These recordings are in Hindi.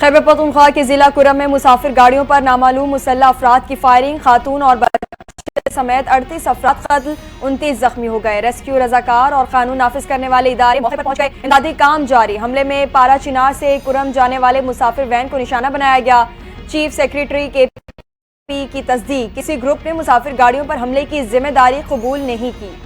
खैबर पख्तूनख्वा के जिला कुरम में मुसाफिर गाड़ियों पर नामालूम मुसल्लह अफराद की फायरिंग, खातून और बच्चे समेत 38 अफराद कत्ल, 29 जख्मी हो गए। रेस्क्यू, रजाकार और कानून नाफिज करने वाले इदारे मौके पर पहुंच गए। इमदादी काम जारी। हमले में पारा चिनार से कुरम जाने वाले मुसाफिर वैन को निशाना बनाया गया। चीफ सेक्रेटरी KP की तस्दीक, किसी ग्रुप ने मुसाफिर गाड़ियों पर हमले की जिम्मेदारी कबूल नहीं की।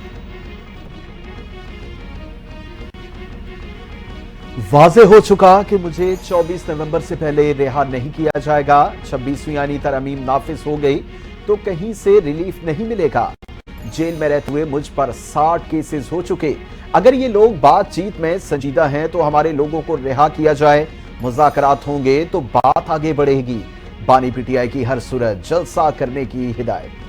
वाज़े हो चुका कि मुझे 24 नवंबर से पहले रिहा नहीं किया जाएगा। 26वीं यानी तरमीम नाफिज हो गई तो कहीं से रिलीफ नहीं मिलेगा। जेल में रहते हुए मुझ पर 60 केसेस हो चुके। अगर ये लोग बातचीत में संजीदा हैं तो हमारे लोगों को रिहा किया जाए, मुज़ाकरात होंगे तो बात आगे बढ़ेगी। बानी PTI की हर सूरत जलसा करने की हिदायत।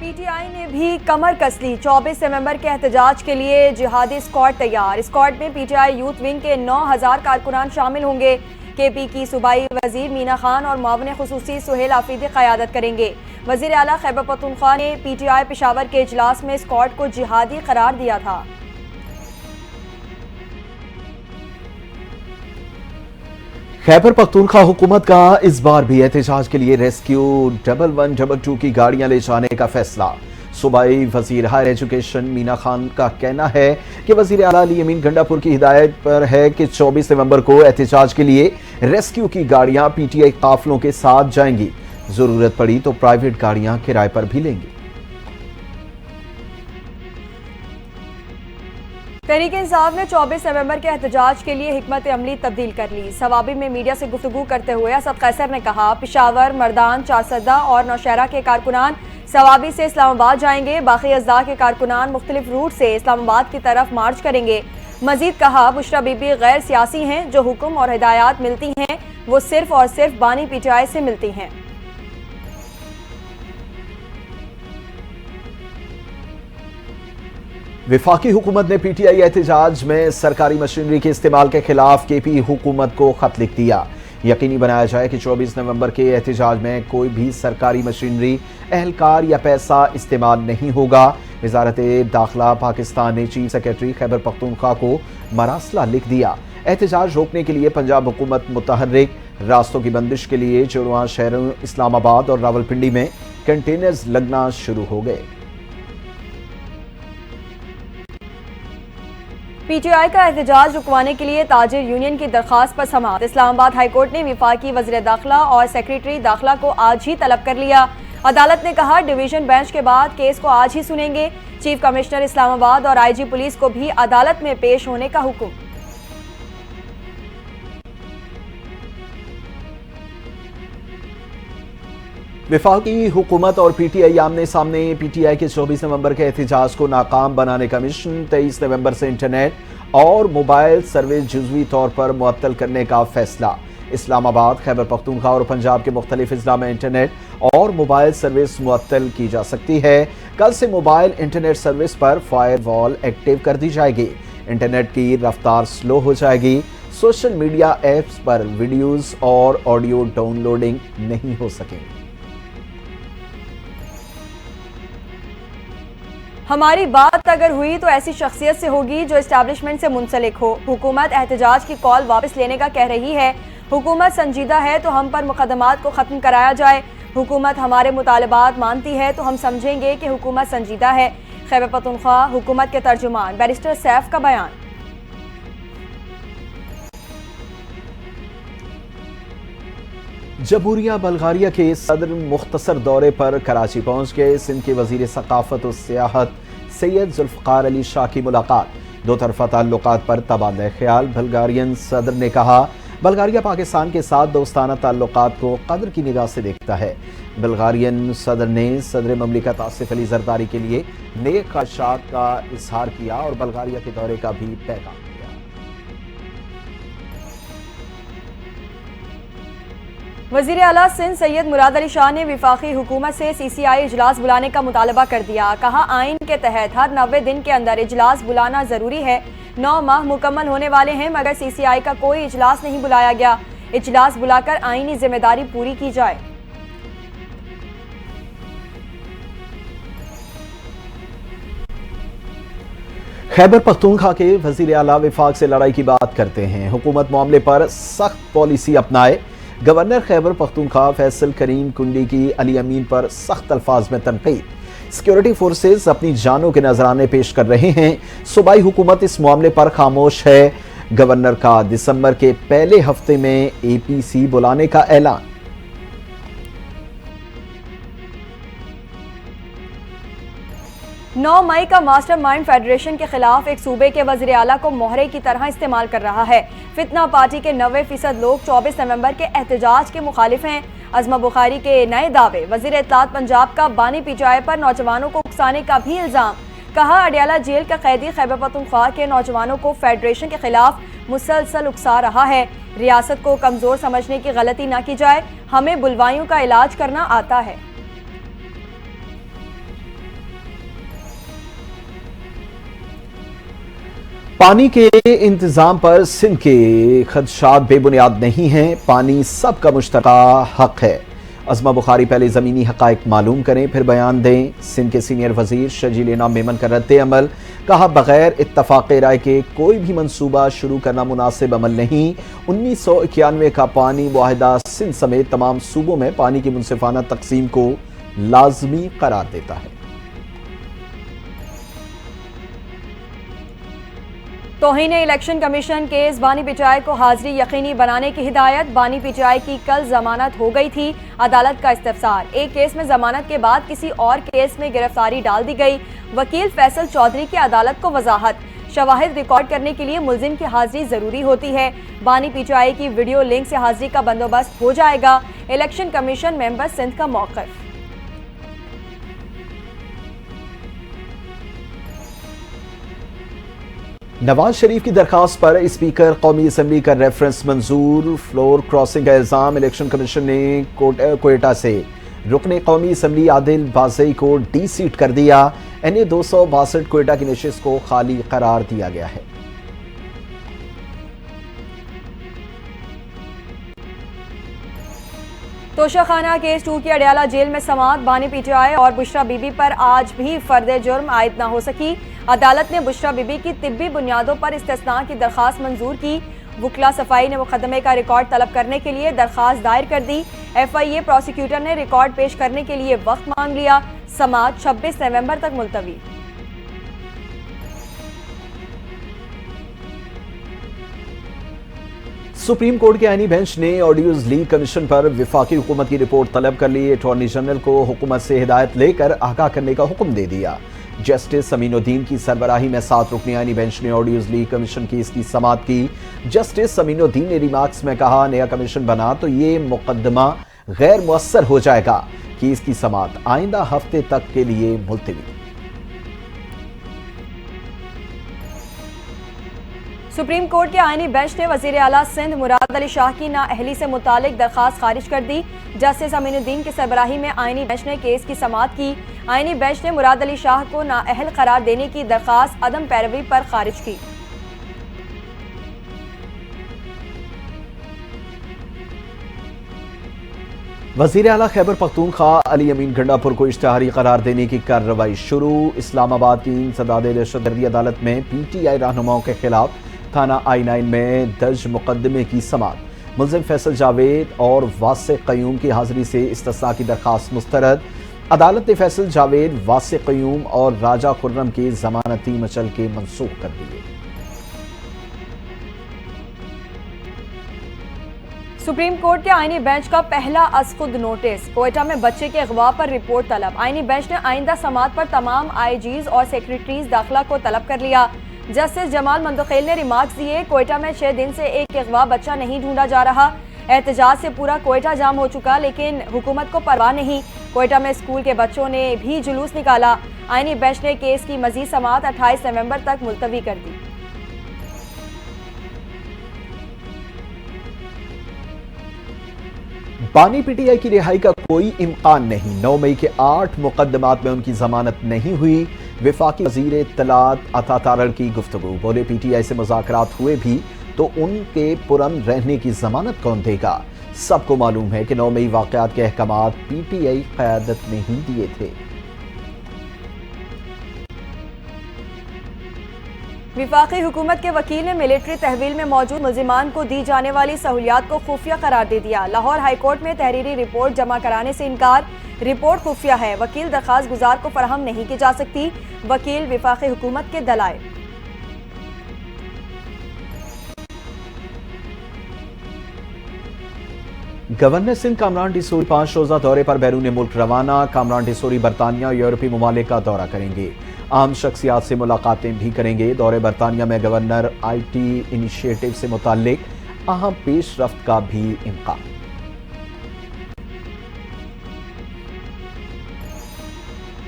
PTI ने भी कमर कस ली। 24 नवंबर के एहतजाज के लिए जिहादी स्क्वाड तैयार। स्क्वाड में PTI यूथ विंग के 9000 कारकुनान शामिल होंगे। KP की सूबाई वजीर मीना खान और मुआविन खुसूसी सुहेल आफरीदी क़यादत करेंगे। वजीर आला खैबर पख्तूनख्वा ने PTI पेशावर के इजलास में स्क्वाड को जिहादी करार दिया था। खैबर पख्तूनख्वा हुकूमत का इस बार भी एहतजाज के लिए रेस्क्यू 1112 की गाड़ियां ले जाने का फैसला। सूबाई वजीर हायर एजुकेशन मीना खान का कहना है कि वजीर आला अली अमीन गंडापुर की हिदायत पर है कि 24 नवंबर को एहतजाज के लिए रेस्क्यू की गाड़ियां PTI काफिलों के साथ जाएंगी। जरूरत पड़ी तो प्राइवेट गाड़ियां किराए पर भी लेंगी। तहरीक इंसाफ ने 24 नवंबर के एहतजाज के लिए हिकमत अमली तब्दील कर ली। सवाबी में मीडिया से गुफ्तगू करते हुए असद कैसर ने कहा, पेशावर, मर्दान, चारसदा और नौशहरा के कारकुनान सवाबी से इस्लामाबाद जाएंगे। बाकी अज़दा के कारकुनान मुख्तलिफ रूट से इस्लामाबाद की तरफ मार्च करेंगे। मजीद कहा, बुशरा बीबी गैर सियासी हैं। जो हुक्म और हिदायत मिलती हैं वो सिर्फ और सिर्फ बानी PTI से मिलती हैं। विफाकी हुकूमत ने PTI एहतजाज में सरकारी मशीनरी के इस्तेमाल के खिलाफ KP हुकूमत को खत लिख दिया। यकीनी बनाया जाए कि 24 नवंबर के एहतजाज में कोई भी सरकारी मशीनरी, एहलकार या पैसा इस्तेमाल नहीं होगा। वजारत दाखिला पाकिस्तान ने चीफ सेक्रेटरी खैबर पख्तूनख्वा को मरासला लिख दिया। एहतजाज रोकने के लिए पंजाब हुकूमत मुतहर्रिक। रास्तों की बंदिश के लिए जुड़वां शहरों इस्लामाबाद और रावलपिंडी में कंटेनर्स लगना शुरू हो गए। PTI का एहतजाज रुकवाने के लिए ताजिर यूनियन की दरखास्त पर समाअत। इस्लामाबाद हाईकोर्ट ने विफाकी वज़ीर दाखिला और सेक्रेटरी दाखिला को आज ही तलब कर लिया। अदालत ने कहा, डिवीजन बेंच के बाद केस को आज ही सुनेंगे। चीफ कमिश्नर इस्लामाबाद और IG पुलिस को भी अदालत में पेश होने का हुक्म। विफाकी हुकूमत और PTI आमने सामने। PTI के 24 नवंबर के एहतजाज को नाकाम बनाने का मिशन। 23 नवंबर से इंटरनेट और मोबाइल सर्विस जुज़वी तौर पर मुअत्तल करने का फैसला। इस्लामाबाद, खैबर पख्तूनख्वा और पंजाब के मुख्तलिफ अजला में इंटरनेट और मोबाइल सर्विस मुअत्तल की जा सकती है। कल से मोबाइल इंटरनेट सर्विस पर फायरवॉल एक्टिव कर दी जाएगी। इंटरनेट की रफ्तार स्लो हो जाएगी। सोशल मीडिया ऐप्स पर वीडियोज और ऑडियो डाउनलोडिंग नहीं हो सकेंगी। हमारी बात अगर हुई तो ऐसी शख्सियत से होगी जो एस्टैब्लिशमेंट से मुंसलिक हो। हुकूमत एहतजाज की कॉल वापस लेने का कह रही है। हुकूमत संजीदा है तो हम पर मुकदमात को ख़त्म कराया जाए। हुकूमत हमारे मुतालबात मानती है तो हम समझेंगे कि हुकूमत संजीदा है। खैबर पख्तूनख्वा हुकूमत के तर्जुमान बैरिस्टर सैफ का बयान। जमहूरिया बल्गारिया के सदर मुख्तसर दौरे पर कराची पहुंच गए। सिंध के वजीर सकाफत और सियाहत सैयद जुल्फ़िकार अली शाह की मुलाकात। दो तरफा ताल्लुकात पर तबादला ख्याल। बल्गारियन सदर ने कहा, बल्गारिया पाकिस्तान के साथ दोस्ताना ताल्लुकात को कदर की निगाह से देखता है। बल्गारियन सदर ने सदर ममलिकत आसिफ अली जरदारी के लिए नेक ख्वाहिशात का इजहार किया और बल्गारिया के दौरे का भी पैगाम। वज़ीर आला सिंध सैयद मुराद अली शाह ने विफाकी हुकूमत से CCI इजलास बुलाने का मुतालबा कर दिया। कहा, आइन के तहत हर 90 दिन के अंदर इजलास बुलाना जरूरी है। 9 माह मुकम्मल होने वाले हैं मगर CCI का कोई इजलास नहीं बुलाया गया। इजलास बुलाकर आइनी जिम्मेदारी पूरी की जाए। खैबर पख्तूनख्वा के वजीर आला विफाक से लड़ाई की बात करते हैं। हुकूमत मामले पर सख्त पॉलिसी अपनाए। गवर्नर खैबर पख्तूनख्वा फैसल करीम कुंडी की अली अमीन पर सख्त अल्फाज में तनकीद। सिक्योरिटी फोर्सेस अपनी जानों के नजराने पेश कर रहे हैं। सूबाई हुकूमत इस मामले पर खामोश है। गवर्नर का दिसंबर के पहले हफ्ते में APC बुलाने का ऐलान। नौ मई का मास्टरमाइंड फेडरेशन के खिलाफ एक सूबे के वज़ीर आला को मोहरे की तरह इस्तेमाल कर रहा है। फितना पार्टी के 90% लोग 24 नवंबर के एहतजाज के मुखालिफ हैं। अज़मा बुखारी के नए दावे। वज़ीर इत्तलात पंजाब का बानी पिचाई पर नौजवानों को उकसाने का भी इल्जाम। कहा, अडियाला जेल का कैदी खैबर पख्तूनख्वा के नौजवानों को फेडरेशन के खिलाफ मुसलसल उकसा रहा है। रियासत को कमजोर समझने की गलती न की जाए, हमें बुलवाइयों का इलाज करना आता है। पानी के इंतजाम पर सिंध के खदशात बेबुनियाद नहीं हैं। पानी सबका मुश्तरका हक है। अज़मा बुखारी पहले ज़मीनी हक़ाइक़ मालूम करें फिर बयान दें। सिंध के सीनियर वज़ीर शजील इनाम मेमन का रद्द अमल। कहा, बगैर इत्तफ़ाक़ राय के कोई भी मनसूबा शुरू करना मुनासिब अमल नहीं। 1991 का पानी मुआहिदा सिंध समेत तमाम सूबों में पानी की मुनसिफाना तक़सीम को लाजमी करार देता है। तौहीन इलेक्शन कमीशन केस बानी पिचाई को हाजिरी यकीनी बनाने की हिदायत। बानी पिचाई की कल जमानत हो गई थी। अदालत का इस्तफसार। एक केस में जमानत के बाद किसी और केस में गिरफ्तारी डाल दी गई। वकील फैसल चौधरी की अदालत को वजाहत। शवाहिद रिकॉर्ड करने के लिए मुल्जिम की हाजिरी जरूरी होती है। बानी पिचाई की वीडियो लिंक से हाजिरी का बंदोबस्त हो जाएगा। इलेक्शन कमीशन मेंबर सिंध का मौक़िफ़। नवाज शरीफ की दरखास्त पर स्पीकर कौमी असम्बली का रेफरेंस मंजूर। फ्लोर क्रॉसिंग का इल्जाम। इलेक्शन कमीशन ने कोयटा से रुकने कौमी असम्बली आदिल बाज़ई को डी सीट कर दिया। NA 262 कोयटा की नशिस्त को खाली करार दिया गया है। तोशाखाना केस 2 की अडियाला जेल में समाअत। बानी पिचाई और बुशरा बीबी पर आज भी फर्द जुर्म आयद न हो सकी। अदालत ने बुशरा बीबी की तिब्बी बुनियादों पर इस्तिस्ना की दरखास्त मंजूर की। वुकला सफाई ने मुकदमे का रिकॉर्ड तलब करने के लिए दरखास्त दायर कर दी। FIA प्रोसिक्यूटर ने रिकॉर्ड पेश करने के लिए वक्त मांग लिया। समाअत 26 नवंबर तक मुलतवी। सुप्रीम कोर्ट के आईनी बेंच ने ऑडियोज लीक कमीशन पर विफाकी हुकूमत की रिपोर्ट तलब कर ली। अटॉर्नी जनरल को हुकूमत से हिदायत लेकर आगाह करने का हुक्म दे दिया। जस्टिस समीनुद्दीन की सरबराही में 7 रुकनी आईनी बेंच ने ऑडियोज लीक कमीशन की इसकी समाअत की। जस्टिस समीनुद्दीन ने रिमार्क्स में कहा, नया कमीशन बना तो ये मुकदमा गैर मुअस्सर हो जाएगा कि इसकी समाअत आइंदा हफ्ते तक के लिए मुलतवी। सुप्रीम कोर्ट के आईनी बेंच ने वजीर आला सिंध मुराद अली शाह की नाअहली से मुतालिक दरखास्त खारिज कर दी। जस्टिस अमीनुद्दीन की सरबराही में आईनी बेंच ने केस की समाअत की। आईनी बेंच ने मुराद अली शाह को नाअहल करार देने की दरखास्त अदम पैरवी पर खारिज की। वजीर आला खैबर पख्तूनख्वा अली अमीन गंडापुर को इश्तिहारी करार देने की कार्रवाई शुरू। इस्लामाबाद की इंसदाद दहशतगर्दी अदालत में PTI रहनुमाओं के खिलाफ थाना I9 में दर्ज मुकदमे की समाअत। मुल्जिम फैसल जावेद और वासे क़य्यूम की हाजिरी से इस्तिस्ना की दरखास्त मुस्तरद। अदालत ने फैसल जावेद, वासे क़य्यूम और राजा खुर्रम के जमानती मचल के मनसूख कर दिए। सुप्रीम कोर्ट के आईनी बेंच का पहला अज़खुद नोटिस। कोयटा में बच्चे के अगवा पर रिपोर्ट तलब। आईनी बेंच ने आइंदा समाअत पर तमाम IGs और सेक्रेटरीज दाखिला को तलब कर लिया। जस्टिस जमाल मंदखेल ने रिमार्क्स दिए, कोयटा में 6 दिन से एक अगवा बच्चा नहीं ढूंढा जा रहा। एहतजाज से पूरा कोयटा जाम हो चुका, लेकिन हुकूमत को परवाह नहीं। कोयटा में स्कूल के बच्चों ने भी जुलूस निकाला। आईनी बेंच ने केस की मजीद समाअत 28 नवंबर तक मुलतवी कर दी। बानी PTI की रिहाई का कोई इम्कान नहीं। 9 मई के 8 मुकदमात में उनकी जमानत नहीं हुई। विफाकी वजीर इत्तलात अता तारड़ की गुफ्तगू। बोले, PTI से मुज़ाकरात हुए भी तो उनके पुरअमन रहने की जमानत कौन देगा। सबको मालूम है कि 9 मई वाक़यात के अहकामात PTI क़यादत ने ही दिए थे। विफाकी हुकूमत के वकील ने मिलिट्री तहवील में मौजूद मुल्जिमान को दी जाने वाली सहूलियात को खुफिया करार दे दिया। लाहौर हाईकोर्ट में तहरीरी रिपोर्ट जमा कराने से इनकार, रिपोर्ट खुफिया है, वकील दरखास्त गुजार को फराहम नहीं की जा सकती। वकील विफाकी हुकूमत के दलाइल। गवर्नर सिंध कामरान डिसोरी 5 रोजा दौरे पर बैरून मुल्क रवाना। कामरान डिसोरी बरतानिया और यूरोपीय ममालिक का दौरा करेंगे। आम शख्सियात से मुलाकातें भी करेंगे। दौरे बरतानिया में गवर्नर IT इनिशिएटिव से मुताल्लिक अहम पेशरफ्त का भी इम्कान।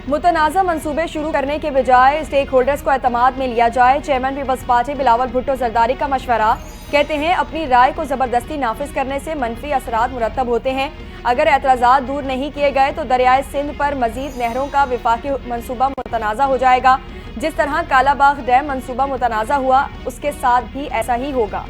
मुतनाज़ा मंसूबे शुरू करने के बजाय स्टेक होल्डर्स को एतमाद में लिया जाए। चेयरमैन पीपल्स पार्टी बिलावल भुट्टो जरदारी का मशवरा। कहते हैं अपनी राय को जबरदस्ती नाफिज करने से मनफी असरात मुरतब होते हैं। अगर एतराज़ात दूर नहीं किए गए तो दरियाए सिंध पर मजीद नहरों का विफाकी मंसूबा मुतनाज़ा हो जाएगा। जिस तरह कालाबाग डैम मंसूबा मुतनाज़ा हुआ उसके साथ भी ऐसा ही होगा।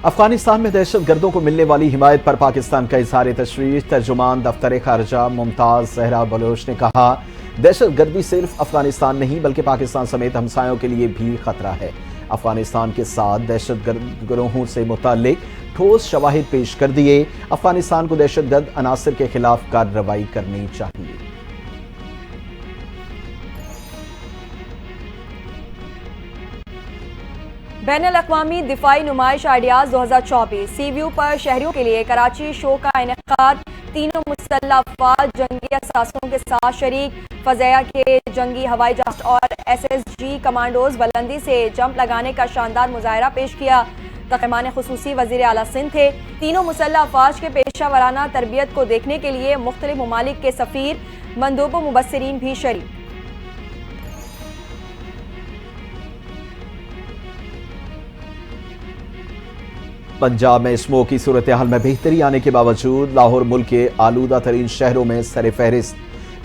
अफगानिस्तान में दहशत गर्दों को मिलने वाली हिमायत पर पाकिस्तान का इजहार तशवीश। तर्जुमान दफ्तर खारजा मुमताज जहरा बलोच ने कहा, दहशत गर्दी सिर्फ अफगानिस्तान नहीं बल्कि पाकिस्तान समेत हमसायों के लिए भी खतरा है। अफगानिस्तान के साथ दहशत गर्द गिरोहों से मुताल्लिक ठोस शवाहिद पेश कर दिए। अफगानिस्तान को दहशत गर्द अनासर के खिलाफ कार्रवाई करनी चाहिए। बैनुल-अक़वामी दिफाई नुमाइश आइडियाज 2024 सीव्यू पर शहरियों के लिए कराची शो का इनेकाद। तीनों मुसल्लह अफवाज जंगी असासों के साथ शरीक। फज़ैया के जंगी हवाई जहाज और SSG कमांडोज बुलंदी से जंप लगाने का शानदार मुजाहरा पेश किया। तक़ीमान खुसूसी वज़ीर आला सिंध थे। तीनों मुसल्लह अफवाज के पेशा वराना तरबियत को देखने के लिए मुख्तलिफ ममालिक के सफ़ीर, मंदूब व मुबस्सिरीन भी शरीक। पंजाब में स्मोक की सूरत हाल में बेहतरी आने के बावजूद लाहौर मुल्क के आलूदा तरीन शहरों में सर फहरिस्त।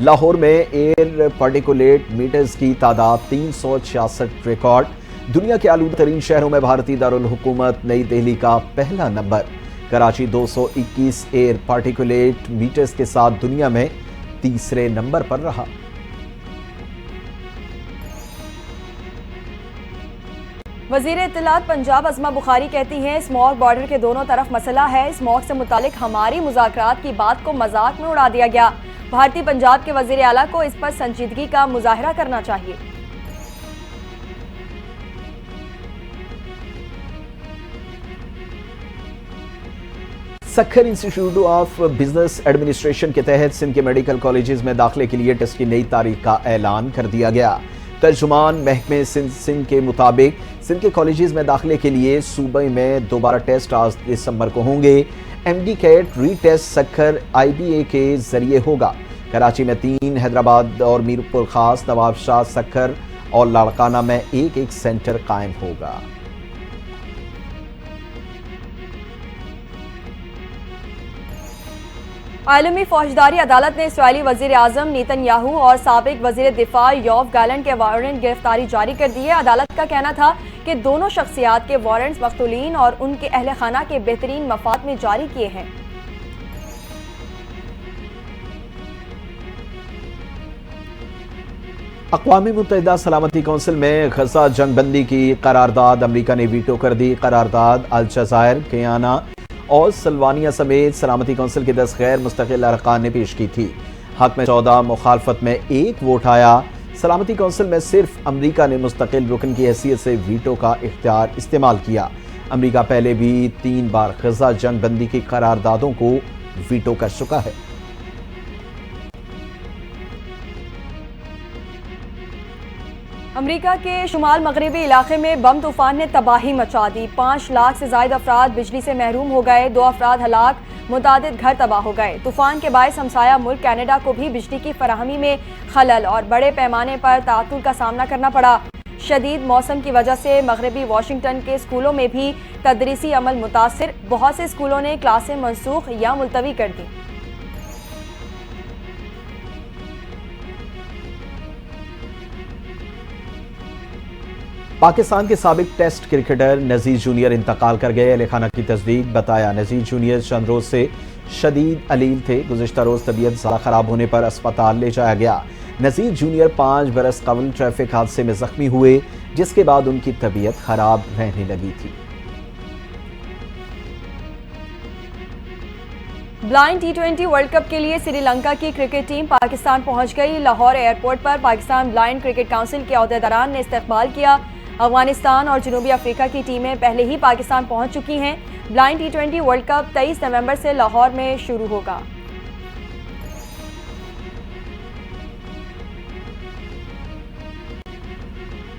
लाहौर में एयर पार्टिकुलेट मीटर्स की तादाद 366 रिकॉर्ड। दुनिया के आलूदा तरीन शहरों में भारतीय दारुल हुकूमत नई दिल्ली का पहला number. Karachi 221 air particulate meters के साथ दुनिया में तीसरे नंबर पर रहा। वज़ीर इत्तलात पंजाब अज़मा बुखारी कहती हैं, स्मॉग बॉर्डर के दोनों तरफ मसला है। स्मॉग से मुतालिक हमारी मुज़ाकरात की बात को मजाक में उड़ा दिया गया। भारतीय पंजाब के वज़ीर आला को इस पर संजीदगी का मुजाहरा करना चाहिए। Sukkur institute of business administration के तहत सिंध के मेडिकल कॉलेजेस में दाखिले के लिए टेस्ट की नई तारीख का ऐलान कर दिया गया। तर्जुमान महकमे सिंध के मुताबिक सिंध के कॉलेजेस में दाखिले के लिए सूबे में दोबारा टेस्ट आज दिसंबर को होंगे। MD CAT retest Sukkur IBA के जरिए होगा। कराची में 3, हैदराबाद और मीरपुर खास, नवाबशाह, सक्खर और लाड़काना में एक सेंटर कायम होगा। आलमी फौजदारी अदालत ने इसराइली वज़ीर आज़म नेतन्याहू और साबिक वज़ीर दिफा योव गैलेंट के वारंट गिरफ्तारी जारी कर दी है। अदालत का कहना था कि दोनों शख्सियात के वारंट्स मक़तूलीन और उनके अहल खाना के बेहतरीन मफाद में जारी किए हैं। अक़वाम मुत्तहिदा सलामती कौंसिल में गजा जंगबंदी की करारदाद अमरीका ने वीटो कर दी। करारदाद अलजायर, गयाना और सल्वानिया समेत सलामती कौंसिल के 10 गैर मुस्तकिल अरकान ने पेश की थी। हक में 14, मुखालफत में 1 वोट आया। सलामती कौंसिल में सिर्फ अमरीका ने मुस्तकिल रुकन की हैसियत से वीटो का इख्तियार इस्तेमाल किया। अमरीका पहले भी 3 बार गजा जंगबंदी की करारदादों को वीटो कर चुका है। अमरीका के शुमाल मगरबी इलाके में बम तूफान ने तबाही मचा दी। 5 लाख से ज्यादा अफराद बिजली से महरूम हो गए। 2 अफराद हलाक, मुतादिद घर तबाह हो गए। तूफान के बायस हमसाया मुल्क कनाडा को भी बिजली की फराहमी में खलल और बड़े पैमाने पर तातुल का सामना करना पड़ा। शदीद मौसम की वजह से मगरबी वाशिंगटन के स्कूलों में भी तदरीसी अमल मुतासिर। बहुत से स्कूलों ने क्लासें मनसूख या मुलतवी कर दी। पाकिस्तान के साबिक टेस्ट क्रिकेटर नजीर जूनियर इंतकाल कर गए। अहले खाना की तस्दीक। बताया, नजीर जूनियर चंद रोज से शदीद अलील थे। गुज़िश्ता रोज़ तबीयत ज़्यादा ख़राब होने पर अस्पताल ले जाया गया। नज़ीर जूनियर 5 बरस कबल ट्रैफिक हादसे में ज़ख्मी हुए, जिसके बाद उनकी तबीयत ख़राब रहने लगी थी। ब्लाइंड T20 वर्ल्ड कप के लिए श्रीलंका की क्रिकेट टीम पाकिस्तान पहुंच गई। लाहौर एयरपोर्ट पर पाकिस्तान ब्लाइंड क्रिकेट काउंसिल के अहदेदारान ने इस्तकबाल किया। अफगानिस्तान और जनूबी अफ्रीका की टीमें पहले ही पाकिस्तान पहुंच चुकी हैं। ब्लाइंड T20 वर्ल्ड कप 23 नवंबर से लाहौर में शुरू होगा।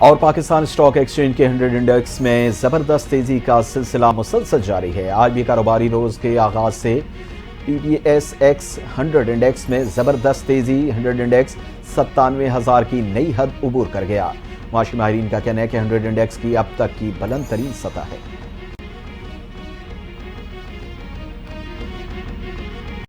और पाकिस्तान स्टॉक एक्सचेंज के 100 इंडेक्स में जबरदस्त तेजी का सिलसिला मुसलसल जारी है। आज भी कारोबारी रोज के आगाज से TDSX 100 इंडेक्स में जबरदस्त तेजी। 100 इंडेक्स 97,000 की नई हद उबूर कर गया। माशी माहिरीन का कहना है कि 100 इंडेक्स की अब तक की बुलंद तरीन सतह है।